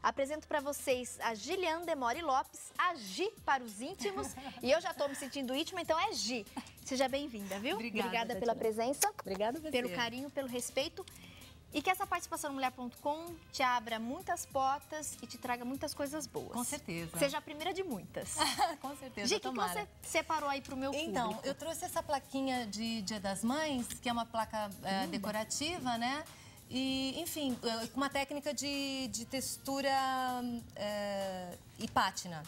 Apresento para vocês a Giliane Demore Lopes, a Gi para os íntimos. E eu já estou me sentindo íntima, então é Gi. Seja bem-vinda, viu? Obrigada pela presença. Obrigada você. Pelo carinho, pelo respeito. E que essa participação no Mulher.com te abra muitas portas e te traga muitas coisas boas. Com certeza. Seja a primeira de muitas. Com certeza, Gi, o que você separou aí pro meu público? Então, eu trouxe essa plaquinha de Dia das Mães, que é uma placa decorativa, né? E, enfim, com uma técnica de textura e pátina.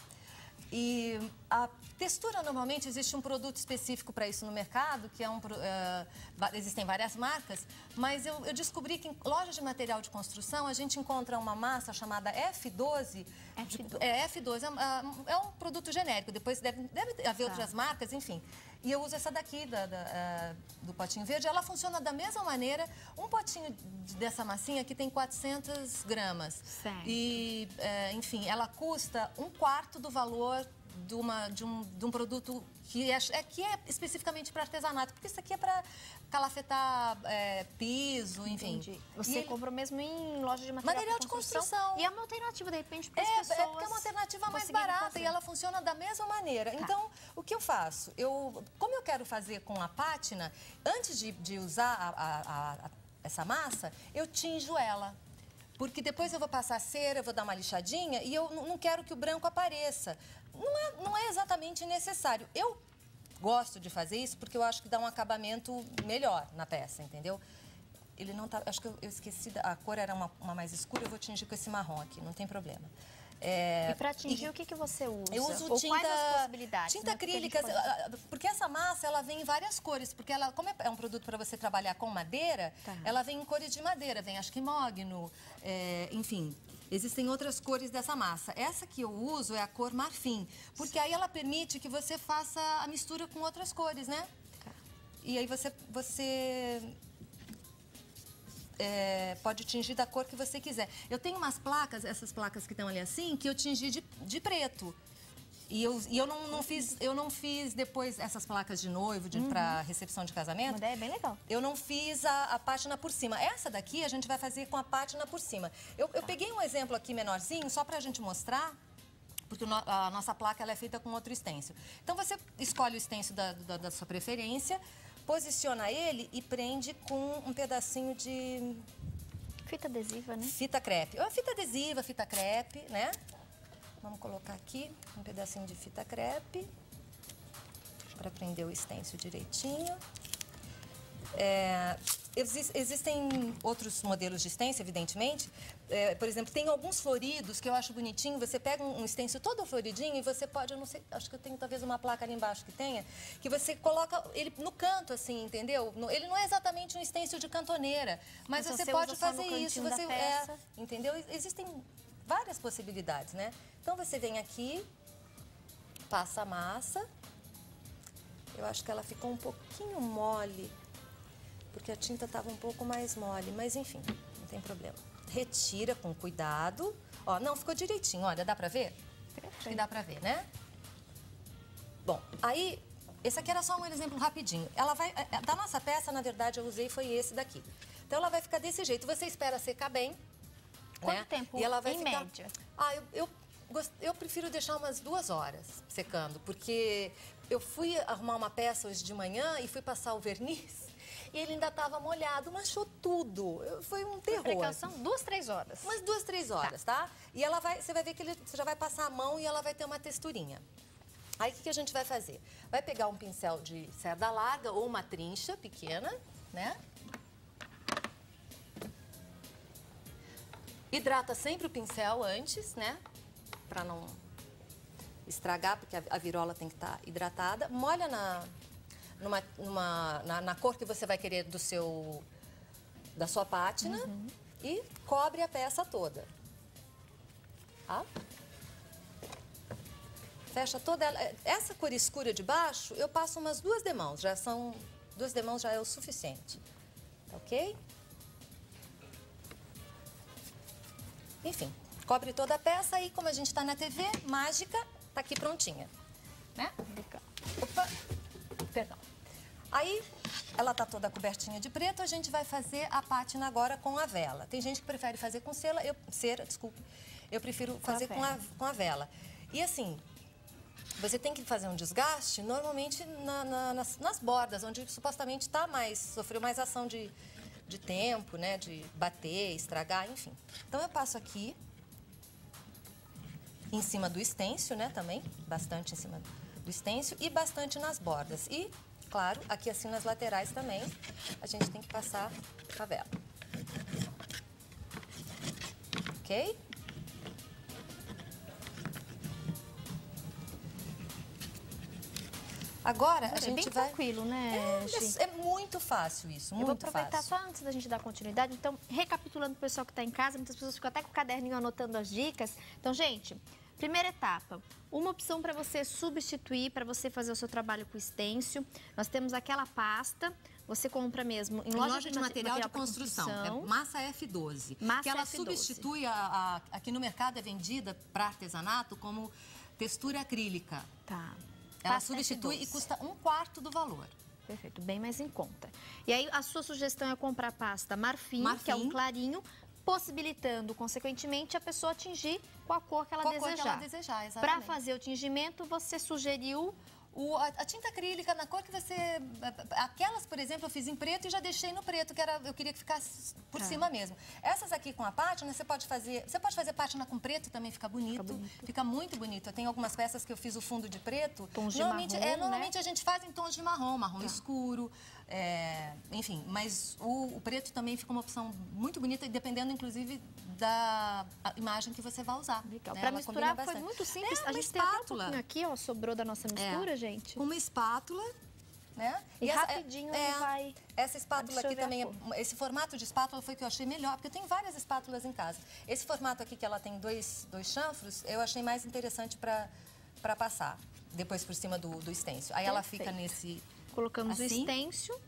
E a textura, normalmente, existe um produto específico para isso no mercado, que é existem várias marcas, mas eu descobri que em lojas de material de construção a gente encontra uma massa chamada F12. F12 é um produto genérico, depois deve haver outras marcas, enfim. E eu uso essa daqui, do potinho verde. Ela funciona da mesma maneira. Um potinho dessa massinha aqui tem 400 gramas. Certo. E, enfim, ela custa 1/4 do valor de um produto que é especificamente para artesanato. Porque isso aqui é para calafetar piso, enfim. Entendi. Você comprou mesmo em loja de material de construção. E é uma alternativa, de repente, para as pessoas. É porque é uma alternativa mais barata e ela funciona da mesma maneira. Tá. Então, o que eu faço? Como eu quero fazer com a pátina, antes de usar essa massa, eu tinjo ela. Porque depois eu vou passar cera, eu vou dar uma lixadinha e eu não quero que o branco apareça. Não é exatamente necessário. Eu gosto de fazer isso porque eu acho que dá um acabamento melhor na peça, entendeu? Ele não tá... Acho que eu esqueci, a cor era uma mais escura, eu vou tingir com esse marrom aqui, não tem problema. E para tingir, o que você usa? Eu uso Ou quais as possibilidades? Tinta acrílica, porque essa massa, ela vem em várias cores, porque ela, como é um produto para você trabalhar com madeira, ela vem em cores de madeira, vem acho que mogno, enfim, existem outras cores dessa massa. Essa que eu uso é a cor marfim, porque aí ela permite que você faça a mistura com outras cores, né? E aí você pode tingir da cor que você quiser. Eu tenho umas placas, essas placas que estão ali assim, que eu tingi de preto. E eu não fiz depois essas placas de noivo para recepção de casamento. Uma ideia bem legal. Eu não fiz a pátina por cima. Essa daqui a gente vai fazer com a pátina por cima. Eu peguei um exemplo aqui menorzinho, só pra gente mostrar. Porque a nossa placa ela é feita com outro stencil. Então você escolhe o stencil da sua preferência, posiciona ele e prende com um pedacinho de... Fita adesiva, né? Fita crepe. Ou fita adesiva, fita crepe, né? Vamos colocar aqui um pedacinho de fita crepe para prender o stencil direitinho. Existem outros modelos de stencil, evidentemente. Por exemplo, tem alguns floridos que eu acho bonitinho. Você pega um stencil todo floridinho e você pode, eu não sei, acho que eu tenho talvez uma placa ali embaixo que tenha, que você coloca ele no canto, assim, entendeu? Ele não é exatamente um stencil de cantoneira, mas você pode fazer isso. Entendeu? Existem várias possibilidades, né? Então você vem aqui, passa a massa. Eu acho que ela ficou um pouquinho mole, porque a tinta estava um pouco mais mole, mas enfim, não tem problema. Retira com cuidado. Ó, não, ficou direitinho, olha, dá pra ver? Acho que dá pra ver, né? Bom, aí, esse aqui era só um exemplo rapidinho. Ela vai, da nossa peça, na verdade, eu usei foi esse daqui. Então ela vai ficar desse jeito. Você espera secar bem. Quanto tempo, e ela vai em ficar... média? Eu prefiro deixar umas 2 horas secando, porque eu fui arrumar uma peça hoje de manhã e fui passar o verniz. E ele ainda estava molhado, manchou tudo. Foi um terror. Precaução, 2, 3 horas. Umas 2, 3 horas, tá? E ela você vai ver que você já vai passar a mão e ela vai ter uma texturinha. Aí, o que a gente vai fazer? Vai pegar um pincel de cerda larga ou uma trincha pequena, né? Hidrata sempre o pincel antes, né? Pra não estragar, porque a virola tem que estar hidratada. Molha na cor que você vai querer da sua pátina e cobre a peça toda. Tá? Fecha toda ela. Essa cor escura de baixo, eu passo umas 2 demãos. 2 demãos já é o suficiente. Tá ok? Enfim, cobre toda a peça e como a gente tá na TV, mágica, tá aqui prontinha. Né? Opa! Perdão. Aí, ela tá toda cobertinha de preto, a gente vai fazer a pátina agora com a vela. Tem gente que prefere fazer com cera, eu prefiro fazer com a vela. E assim, você tem que fazer um desgaste normalmente nas bordas, onde supostamente sofreu mais ação de tempo, né? De bater, estragar, enfim. Então eu passo aqui, em cima do estêncil, né? Também, bastante em cima do estêncil e bastante nas bordas. E, claro, aqui assim nas laterais também, a gente tem que passar a vela. Ok? Agora a gente vai... tranquilo, né, Gi? É muito fácil isso, muito fácil. Eu vou aproveitar só antes da gente dar continuidade. Então, recapitulando o pessoal que está em casa, muitas pessoas ficam até com o caderninho anotando as dicas. Então, gente, primeira etapa, uma opção para você substituir, para você fazer o seu trabalho com estêncil. Nós temos aquela pasta, você compra mesmo em loja de material de construção. É massa F12. Massa que ela F12. Substitui, aqui no mercado é vendida para artesanato como textura acrílica. Tá. Ela substitui e custa 1/4 do valor. Perfeito, bem mais em conta. E aí, a sua sugestão é comprar pasta marfim, que é um clarinho, possibilitando, consequentemente, a pessoa atingir com a cor que ela desejar. Para fazer o tingimento, você sugeriu... A tinta acrílica na cor que você... Aquelas, por exemplo, eu fiz em preto e já deixei no preto, eu queria que ficasse por cima mesmo. Essas aqui com a pátina, você pode fazer pátina com preto, também fica bonito. Fica muito bonito. Eu tenho algumas peças que eu fiz o fundo de preto. Tons de marrom, normalmente né? A gente faz em tons de marrom escuro. Enfim, mas o preto também fica uma opção muito bonita, dependendo, inclusive, da imagem que você vai usar. Legal. Né? Para misturar foi muito simples. A gente tem até um pouquinho aqui, ó, sobrou da nossa mistura, gente. Uma espátula, né? E rapidinho ele vai... Essa espátula aqui também, esse formato de espátula foi que eu achei melhor, porque eu tenho várias espátulas em casa. Esse formato aqui, que ela tem dois chanfros, eu achei mais interessante para passar, depois por cima do estêncil. Aí ela fica nesse... Colocamos assim. O estêncil,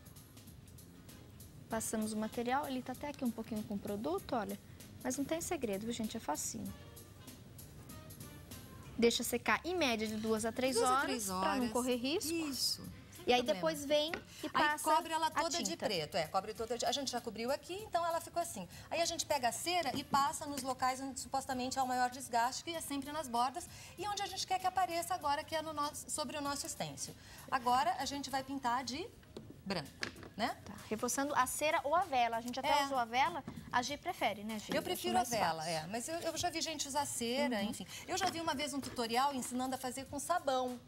passamos o material, ele tá até aqui um pouquinho com o produto, olha. Mas não tem segredo, viu, gente? É facinho. Deixa secar em média de 2 a 3 horas, para não correr risco. Isso. E aí depois vem e passa. Aí cobre ela toda de preto, cobre toda a gente já cobriu aqui, então ela ficou assim. Aí a gente pega a cera e passa nos locais onde supostamente há o maior desgaste, que é sempre nas bordas, e onde a gente quer que apareça agora, que é sobre o nosso estêncil. Agora a gente vai pintar de branco, né? Tá. Reforçando a cera ou a vela. A gente até usou a vela, a Gi prefere, né, Gi? Eu prefiro a vela, mas eu já vi gente usar cera, enfim. Eu já vi uma vez um tutorial ensinando a fazer com sabão.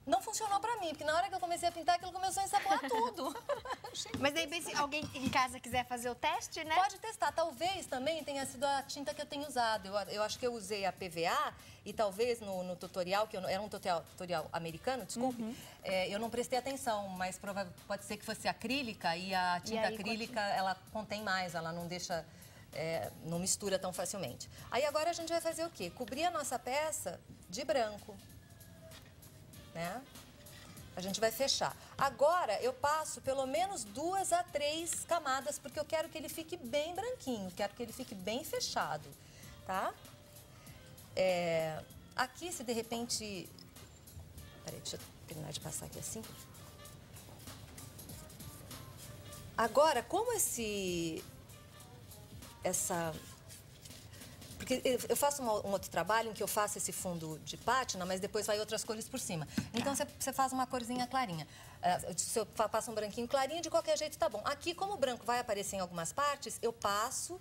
Não funcionou pra mim, porque na hora que eu comecei a pintar, aquilo começou a ensaboar tudo. Mas aí, se alguém em casa quiser fazer o teste, né? Pode testar. Talvez também tenha sido a tinta que eu tenho usado. Eu acho que eu usei a PVA e talvez no tutorial, que era um tutorial americano, desculpe, eu não prestei atenção, mas pode ser que fosse acrílica e a tinta acrílica, ela contém mais, ela não deixa... não mistura tão facilmente. Aí agora a gente vai fazer o quê? Cobrir a nossa peça de branco. Né? A gente vai fechar. Agora eu passo pelo menos 2 a 3 camadas, porque eu quero que ele fique bem branquinho, quero que ele fique bem fechado, tá? Aqui, se de repente... Peraí, deixa eu terminar de passar aqui assim. Agora, como porque eu faço um outro trabalho em que eu faço esse fundo de pátina, mas depois vai outras cores por cima. Então, você faz uma corzinha clarinha. Se eu passo um branquinho clarinho, de qualquer jeito tá bom. Aqui, como o branco vai aparecer em algumas partes, eu passo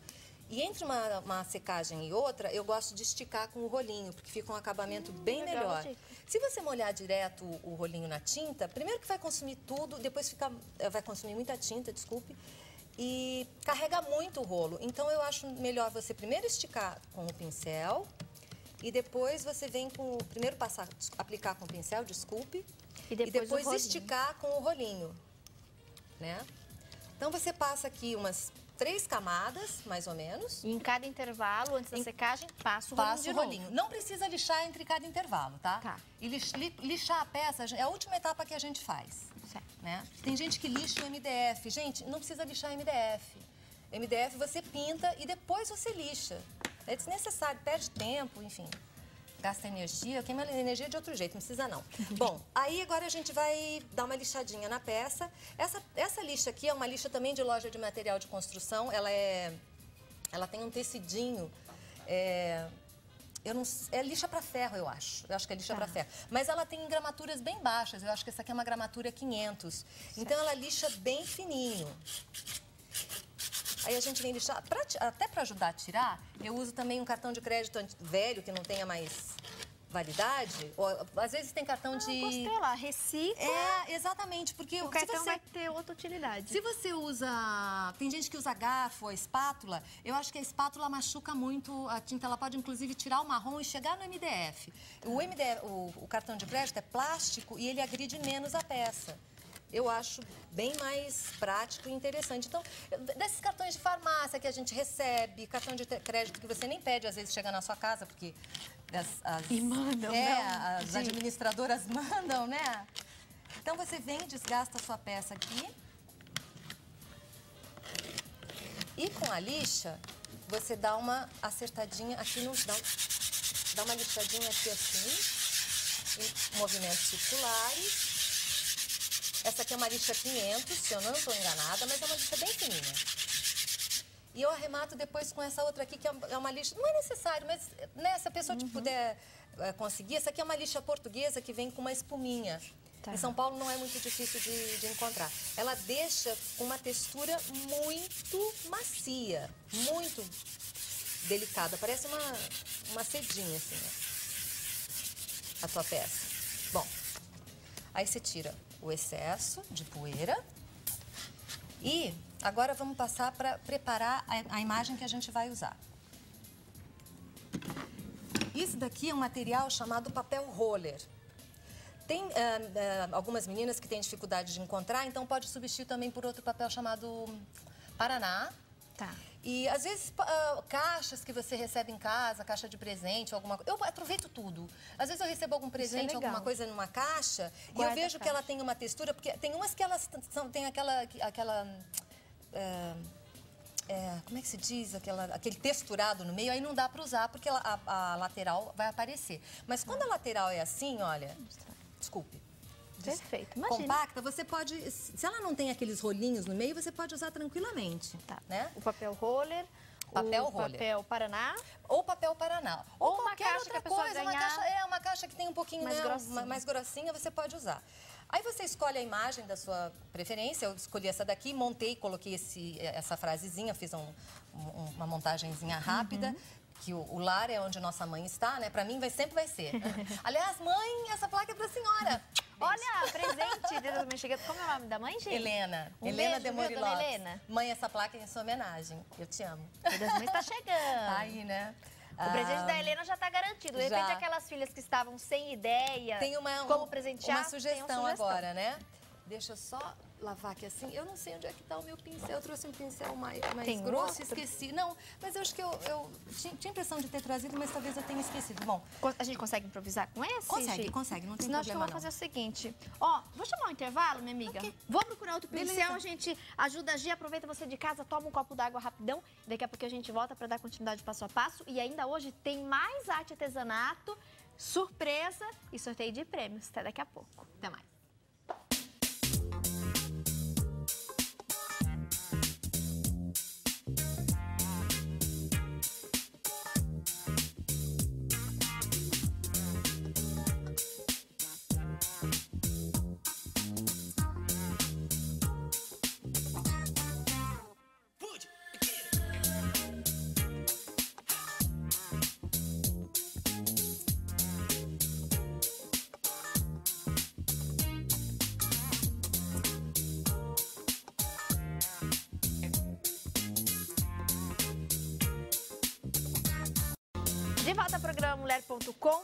e entre uma secagem e outra, eu gosto de esticar com o rolinho, porque fica um acabamento bem melhor. Se você molhar direto o rolinho na tinta, primeiro que vai consumir tudo, depois vai consumir muita tinta, desculpe, e carrega muito o rolo. Então, eu acho melhor você primeiro esticar com o pincel e depois você vem primeiro aplicar com o pincel, desculpe, e depois esticar com o rolinho, né? Então, você passa aqui umas 3 camadas, mais ou menos. E em cada intervalo, antes da secagem, passa o rolinho. Não precisa lixar entre cada intervalo, tá? Tá. E lixar a peça é a última etapa que a gente faz. Né? Tem gente que lixa o MDF. Gente, não precisa lixar MDF. MDF você pinta e depois você lixa. É desnecessário, perde tempo, enfim. Gasta energia, queima energia de outro jeito, não precisa não. Bom, aí agora a gente vai dar uma lixadinha na peça. Essa lixa aqui é uma lixa também de loja de material de construção. Ela tem um tecidinho Eu não, é lixa para ferro, eu acho. Eu acho que é lixa para ferro. Mas ela tem gramaturas bem baixas. Eu acho que essa aqui é uma gramatura 500. Então, ela lixa bem fininho. Aí a gente vem lixar. Até para ajudar a tirar, eu uso também um cartão de crédito velho, que não tenha mais validade. Ou, às vezes tem cartão de... Gostei lá, recicla. É, exatamente, porque o cartão vai ter outra utilidade. Se você usa... Tem gente que usa garfo ou espátula. Eu acho que a espátula machuca muito a tinta. Ela pode, inclusive, tirar o marrom e chegar no MDF. O cartão de crédito é plástico e ele agride menos a peça. Eu acho bem mais prático e interessante. Então, desses cartões de farmácia que a gente recebe, cartão de crédito que você nem pede, às vezes chega na sua casa, porque e mandam, as administradoras mandam, né? Então, você vem, desgasta a sua peça aqui. E com a lixa, você dá uma acertadinha aqui no... Dá uma lixadinha aqui assim, em movimentos circulares. Essa aqui é uma lixa 500, se eu não estou enganada, mas é uma lixa bem fininha. E eu arremato depois com essa outra aqui, que é uma lixa... Não é necessário, mas né, se a pessoa puder conseguir, essa aqui é uma lixa portuguesa que vem com uma espuminha. Em São Paulo não é muito difícil de encontrar. Ela deixa com uma textura muito macia, muito delicada. Parece uma sedinha, assim, ó, a tua peça. Bom, aí você tira o excesso de poeira. E agora vamos passar para preparar a imagem que a gente vai usar. Isso daqui é um material chamado papel roller. Tem algumas meninas que têm dificuldade de encontrar, então pode substituir também por outro papel chamado Paraná. Tá. E, às vezes, caixas que você recebe em casa, caixa de presente, alguma coisa. Eu aproveito tudo. Às vezes eu recebo algum presente, alguma coisa numa caixa, e eu vejo que ela tem uma textura, porque tem umas que elas têm aquela como é que se diz? Aquele texturado no meio, aí não dá para usar, porque a lateral vai aparecer. Mas quando a lateral é assim, olha... Desculpe. Perfeito. Imagina. Compacta, você pode... Se ela não tem aqueles rolinhos no meio, você pode usar tranquilamente. Tá. Né? O papel roller, papel Paraná. Ou papel Paraná. Ou uma caixa que a pessoa coisa, ganhar... uma caixa que tem um pouquinho mais grossinha, você pode usar. Aí você escolhe a imagem da sua preferência. Eu escolhi essa daqui, montei, coloquei essa frasezinha, fiz uma montagenzinha rápida. Que o lar é onde nossa mãe está, né? Pra mim sempre vai ser. Aliás, mãe, essa placa é pra senhora. Olha, presente. Dia das Mães chegando. Como é o nome da mãe, gente? Helena. Helena de Mori Dona Helena. Mãe, essa placa é em sua homenagem. Eu te amo. Dia das Mães tá chegando. Tá aí, né? O presente da Helena já tá garantido. De repente, aquelas filhas que estavam sem ideia como presentear, uma sugestão agora, né? Deixa eu só lavar aqui assim. Eu não sei onde é que tá o meu pincel. Eu trouxe um pincel mais grosso e esqueci. Não, mas eu acho que eu tinha a impressão de ter trazido, mas talvez eu tenha esquecido. Bom, a gente consegue improvisar com esse? Consegue, não tem Senão, problema acho que eu vou fazer o seguinte. Ó, vou chamar um intervalo, minha amiga? Okay. Vou procurar outro pincel, a gente ajuda a Gi, aproveita você de casa, toma um copo d'água rapidão. Daqui a pouco a gente volta para dar continuidade passo a passo. E ainda hoje tem mais arte e artesanato, surpresa e sorteio de prêmios. Até daqui a pouco. Até mais. De volta ao programa Mulher.com.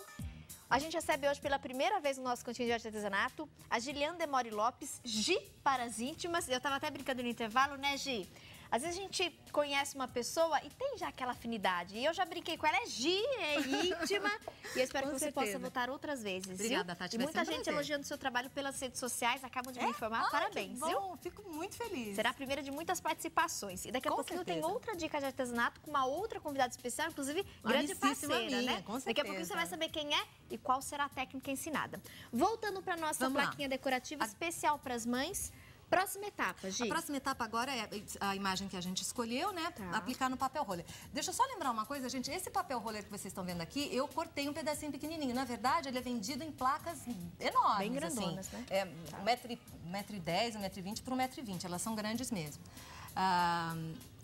A gente recebe hoje pela primeira vez no nosso cantinho de arte e artesanato a Giliane Demore Lopes, Gi para as íntimas. Eu estava até brincando no intervalo, né, Gi? Às vezes a gente conhece uma pessoa e tem já aquela afinidade. E eu já brinquei com ela, é Gi, é íntima. E eu espero que você possa voltar outras vezes. Obrigada, Tati. E muita gente elogiando o seu trabalho pelas redes sociais. Acabam de me informar. Parabéns, que bom. Fico muito feliz. Será a primeira de muitas participações. E daqui a pouquinho tem outra dica de artesanato com uma outra convidada especial, inclusive grande parceira, né? Daqui a pouquinho você vai saber quem é e qual será a técnica ensinada. Voltando para nossa plaquinha decorativa especial para as mães. Próxima etapa, Gi. A próxima etapa agora é a imagem que a gente escolheu, né? Tá. Aplicar no papel roller. Deixa eu só lembrar uma coisa, gente. Esse papel roller que vocês estão vendo aqui, eu cortei um pedacinho pequenininho. Na verdade, ele é vendido em placas enormes. Bem grandonas, assim. né? É 1,10 m, 1,20 m por 1,20 m. Elas são grandes mesmo.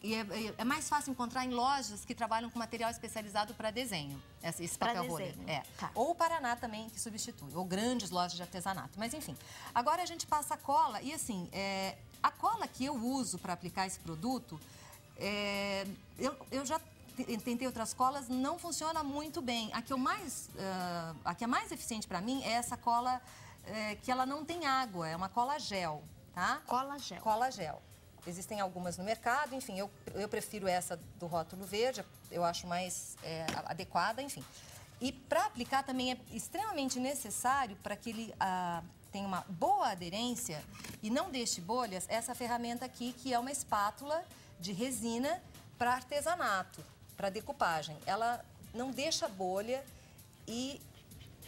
E é mais fácil encontrar em lojas que trabalham com material especializado para desenho, esse papel roller. Tá. Ou o Paraná também, que substitui, ou grandes lojas de artesanato. Mas, enfim, agora a gente passa a cola e, assim, a cola que eu uso para aplicar esse produto, eu já tentei outras colas, não funciona muito bem. A que é mais eficiente para mim é essa cola que ela não tem água, é uma cola gel, tá? Cola gel. Cola gel. Existem algumas no mercado, enfim, eu prefiro essa do rótulo verde, eu acho mais adequada, enfim. E para aplicar também é extremamente necessário, para que ele tenha uma boa aderência e não deixe bolhas, essa ferramenta aqui, que é uma espátula de resina para artesanato, para decupagem. Ela não deixa bolha e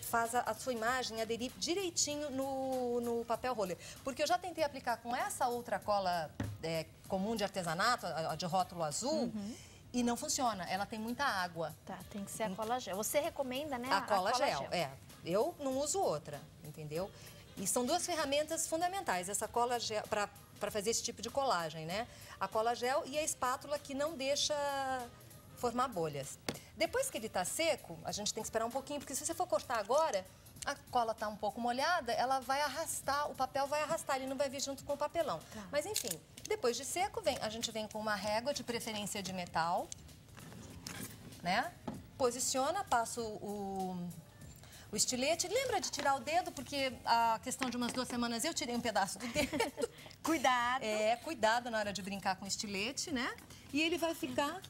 faz a sua imagem aderir direitinho no papel roller. Porque eu já tentei aplicar com essa outra cola comum de artesanato, a de rótulo azul, e não funciona. Ela tem muita água. Tá, tem que ser a cola gel. Você recomenda, né? A cola gel. Eu não uso outra, entendeu? E são duas ferramentas fundamentais, essa cola gel para fazer esse tipo de colagem, né? A cola gel e a espátula que não deixa formar bolhas. Depois que ele está seco, a gente tem que esperar um pouquinho, porque se você for cortar agora, a cola está um pouco molhada, ela vai arrastar, o papel vai arrastar, ele não vai vir junto com o papelão. Tá. Mas enfim, depois de seco, a gente vem com uma régua, de preferência de metal, né? Posiciona, passa o estilete. Lembra de tirar o dedo, porque a questão de umas 2 semanas eu tirei um pedaço do dedo. Cuidado. Cuidado na hora de brincar com o estilete, né? E ele vai ficar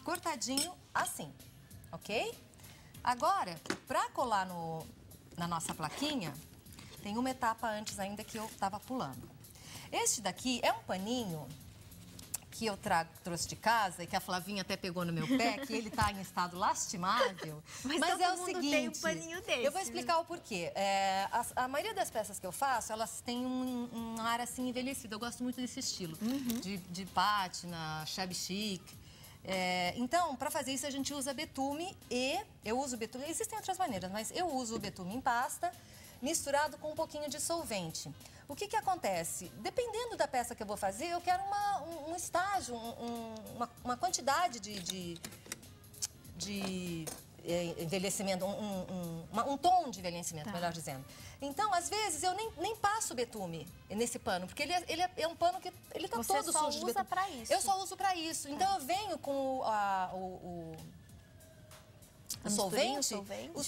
cortadinho assim, ok? Agora, para colar na nossa plaquinha, tem uma etapa antes ainda que eu estava pulando. Este daqui é um paninho que eu trouxe de casa e que a Flavinha até pegou no meu pé, que ele tá em estado lastimável. Mas é o todo mundo seguinte, tem um paninho desse. eu vou explicar o porquê. A maioria das peças que eu faço, elas têm um ar assim envelhecido. Eu gosto muito desse estilo, de pátina, shabby chic. Então, para fazer isso, a gente usa betume eu uso betume, existem outras maneiras, mas eu uso o betume em pasta, misturado com um pouquinho de solvente. O que acontece? Dependendo da peça que eu vou fazer, eu quero um estágio, uma quantidade de envelhecimento, um tom de envelhecimento, melhor dizendo. Então, às vezes, eu nem passo betume nesse pano, porque ele é um pano que ele tá todo sujo de betume. Você só usa pra isso? Eu só uso pra isso. Então, eu venho com o solvente,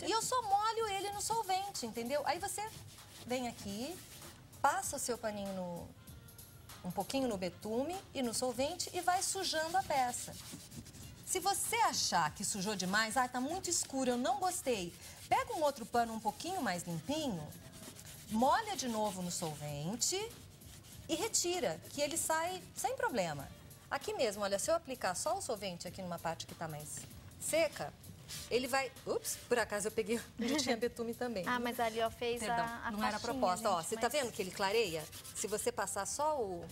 e eu só molho ele no solvente, entendeu? Aí você vem aqui, passa o seu paninho um pouquinho no betume e no solvente e vai sujando a peça. Se você achar que sujou demais, tá muito escuro, eu não gostei, pega um outro pano um pouquinho mais limpinho, molha de novo no solvente e retira, que ele sai sem problema. Aqui mesmo, olha, se eu aplicar só o solvente aqui numa parte que tá mais seca, ele vai... Ups, por acaso eu peguei onde tinha betume também. Mas ali, ó, fez Perdão, a não era a proposta. Ó, você tá vendo que ele clareia? Se você passar só o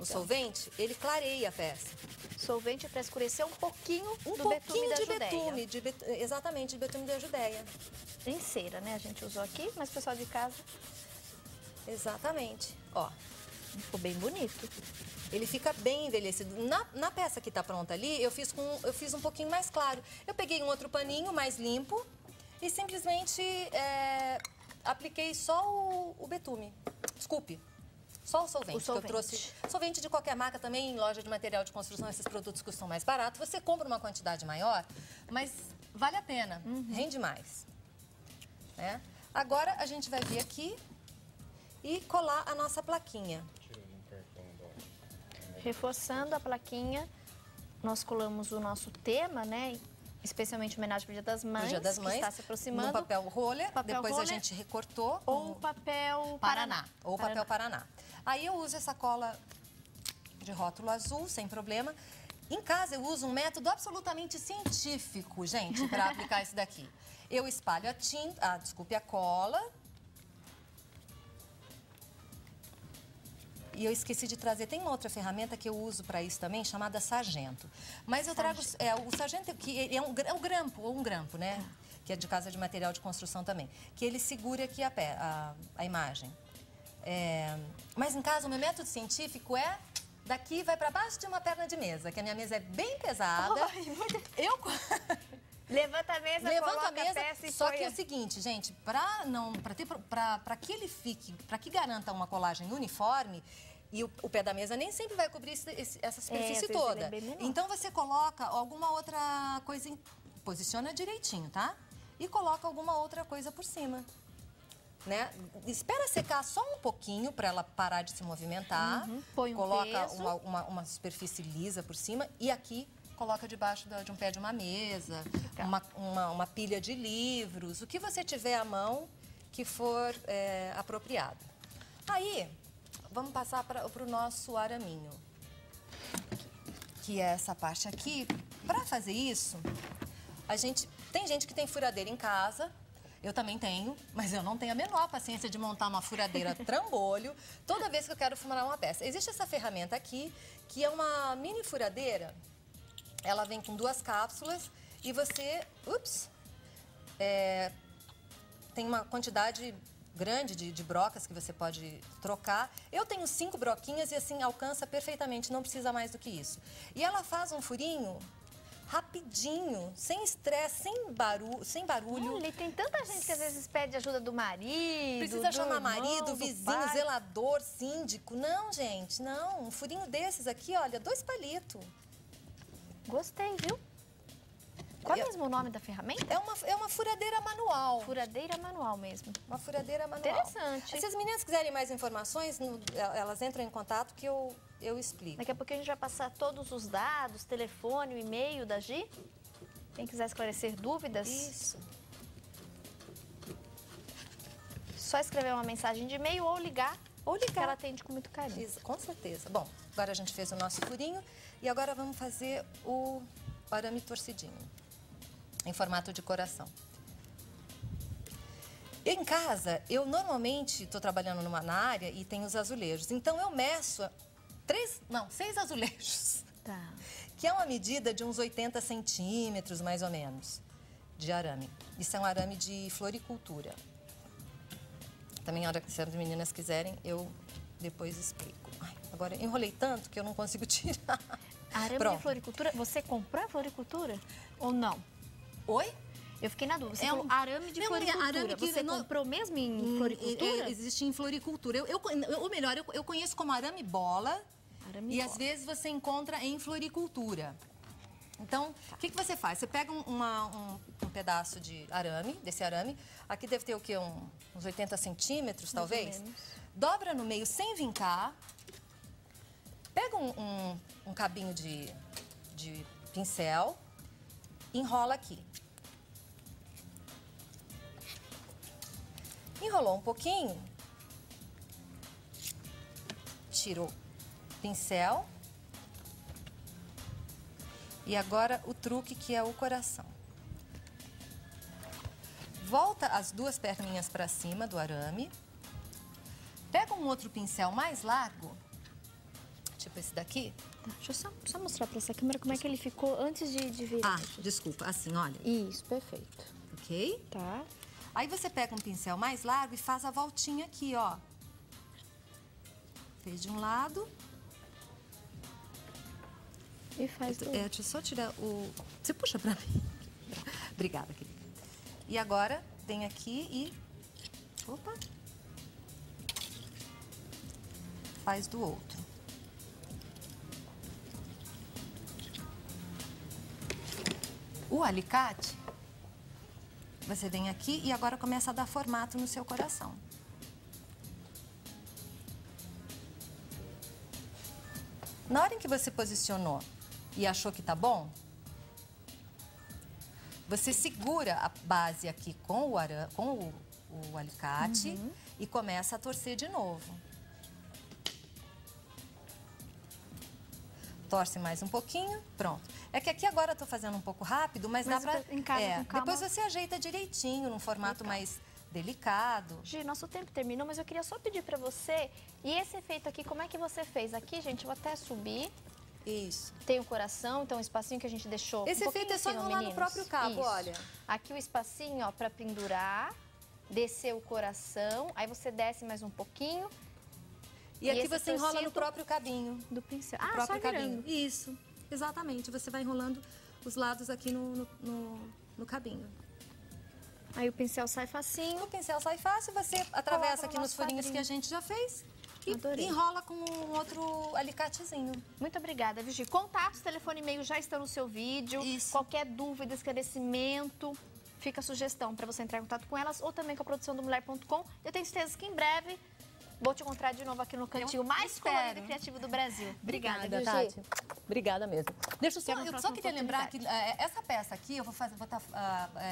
solvente, ele clareia a peça. Solvente para escurecer um pouquinho do pouquinho betume da de Judéia. Exatamente, de betume da Judéia. Em cera, né? A gente usou aqui, mas o pessoal de casa... Exatamente. Ó. Ficou bem bonito. Ele fica bem envelhecido. Na peça que tá pronta ali, eu fiz um pouquinho mais claro. Eu peguei um outro paninho mais limpo e simplesmente apliquei só o betume. Desculpe. Só o solvente, que eu trouxe. Solvente de qualquer marca também, em loja de material de construção, esses produtos custam mais barato. Você compra uma quantidade maior, mas vale a pena, rende mais. Né? Agora a gente vai vir aqui e colar a nossa plaquinha. Reforçando a plaquinha, nós colamos o nosso tema, né? Especialmente homenagem ao Dia das Mães, Dia das Mães, que está se aproximando. No papel roller, depois a gente recortou. Ou papel Paraná. Ou papel Paraná. Aí eu uso essa cola de rótulo azul, sem problema. Em casa eu uso um método absolutamente científico, gente, para aplicar esse daqui. Eu espalho a cola. E eu esqueci de trazer, tem uma outra ferramenta que eu uso para isso também, chamada sargento. Mas eu trago, o sargento, que é um grampo, né? Que é de casa de material de construção também. Que ele segura aqui a imagem. Mas em casa, o meu método científico é... Daqui vai para baixo de uma perna de mesa, que a minha mesa é bem pesada. Levanta a mesa, Levanta a mesa, peça e só que é o seguinte, gente, para que garanta uma colagem uniforme, e o pé da mesa nem sempre vai cobrir essa superfície toda. Então você coloca alguma outra coisa, posiciona direitinho, tá? E coloca alguma outra coisa por cima. Né? Espera secar só um pouquinho para ela parar de se movimentar. Põe um coloca peso. uma superfície lisa por cima e aqui coloca debaixo de um pé de uma mesa, uma pilha de livros, o que você tiver à mão que for apropriado. Aí, vamos passar para o nosso araminho, que é essa parte aqui. Para fazer isso, tem gente que tem furadeira em casa. Eu também tenho, mas eu não tenho a menor paciência de montar uma furadeira trambolho toda vez que eu quero furar uma peça. Existe essa ferramenta aqui, que é uma mini furadeira. Ela vem com 2 cápsulas e você, tem uma quantidade grande de brocas que você pode trocar. Eu tenho 5 broquinhas e assim alcança perfeitamente, não precisa mais do que isso. E ela faz um furinho rapidinho, sem estresse, sem barulho. Olha, tem tanta gente que às vezes pede ajuda do marido, Precisa chamar irmão, marido, vizinho, zelador, síndico. Não, gente, não. Um furinho desses aqui, olha, 2 palitos. Gostei, viu? Qual é mesmo o nome da ferramenta? É uma furadeira manual. Furadeira manual mesmo. Uma furadeira manual. Interessante. Se as meninas quiserem mais informações, elas entram em contato que eu explico. Daqui a pouco a gente vai passar todos os dados, telefone, o e-mail da Gi. Quem quiser esclarecer dúvidas. Isso. Só escrever uma mensagem de e-mail ou ligar. Que ela atende com muito carinho. Isso, com certeza. Bom, agora a gente fez o nosso furinho e agora vamos fazer o arame torcidinho, em formato de coração. Em casa, eu normalmente estou trabalhando na área e tenho os azulejos. Então, eu meço 6 azulejos. Tá. Que é uma medida de uns 80 centímetros, mais ou menos, de arame. Isso é um arame de floricultura. Também, se as meninas quiserem, eu depois explico. Ai, agora, enrolei tanto que eu não consigo tirar. Arame de floricultura, você comprou a floricultura ou não? Oi? Eu fiquei na dúvida. Você falou arame de floricultura. Arame que você comprou mesmo em floricultura? Existe em floricultura. Ou melhor, eu conheço como arame bola. Às vezes você encontra em floricultura. Então, o que você faz? Você pega um pedaço de arame, desse arame. Aqui deve ter o quê? Uns 80 centímetros, talvez. Dobra no meio sem vincar. Pega um cabinho de pincel. Enrola aqui. Enrolou um pouquinho. Tirou o pincel. E agora o truque, que é o coração. Volta as 2 perninhas para cima do arame. Pega um outro pincel mais largo, tipo esse daqui. Deixa eu só mostrar para essa câmera como é que ele ficou antes de virar. Desculpa, assim, olha. Isso, perfeito. Ok? Tá. Aí você pega um pincel mais largo e faz a voltinha aqui, ó. Fez de um lado. E faz do outro. Deixa eu só tirar o... Você puxa pra mim. Obrigada, querida. E agora, vem aqui e... Opa! Faz do outro. O alicate, você vem aqui e agora começa a dar formato no seu coração. Na hora em que você posicionou e achou que tá bom, você segura a base aqui com o alicate e começa a torcer de novo. Torce mais um pouquinho, pronto. É que aqui agora eu tô fazendo um pouco rápido, mas dá pra... em casa, com calma. Depois você ajeita direitinho, num formato mais delicado. Gi, nosso tempo terminou, mas eu queria só pedir pra você, e esse efeito aqui, como é que você fez? Aqui, gente, eu vou até subir. Isso. Tem o coração, então o espacinho que a gente deixou. Esse efeito é só enrolar no próprio cabo, olha. Aqui o espacinho, ó, pra pendurar, descer o coração, aí você desce mais um pouquinho. E aqui você enrola no próprio cabinho. Do pincel. Ah, próprio só cabinho. Isso, exatamente. Você vai enrolando os lados aqui no cabinho. Aí o pincel sai facinho. O pincel sai fácil, você atravessa aqui nos furinhos que a gente já fez. E enrola com um outro alicatezinho. Muito obrigada, Virgi. Contatos, telefone e e-mail já estão no seu vídeo. Isso. Qualquer dúvida, esclarecimento, fica a sugestão para você entrar em contato com elas ou também com a produção do Mulher.com. Eu tenho certeza que em breve vou te encontrar de novo aqui no cantinho mais colorido e criativo do Brasil. Obrigada, Tati. Obrigada mesmo. Deixa eu só queria lembrar que essa peça aqui eu vou estar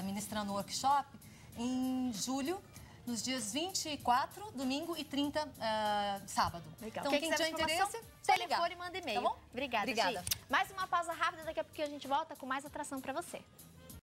ministrando um workshop em julho, nos dias 24, domingo e 30, sábado. Legal. Então, quem tiver interesse, telefone, manda e-mail. Tá bom? Obrigada, Obrigada. Gi. Mais uma pausa rápida, daqui a pouco a gente volta com mais atração para você.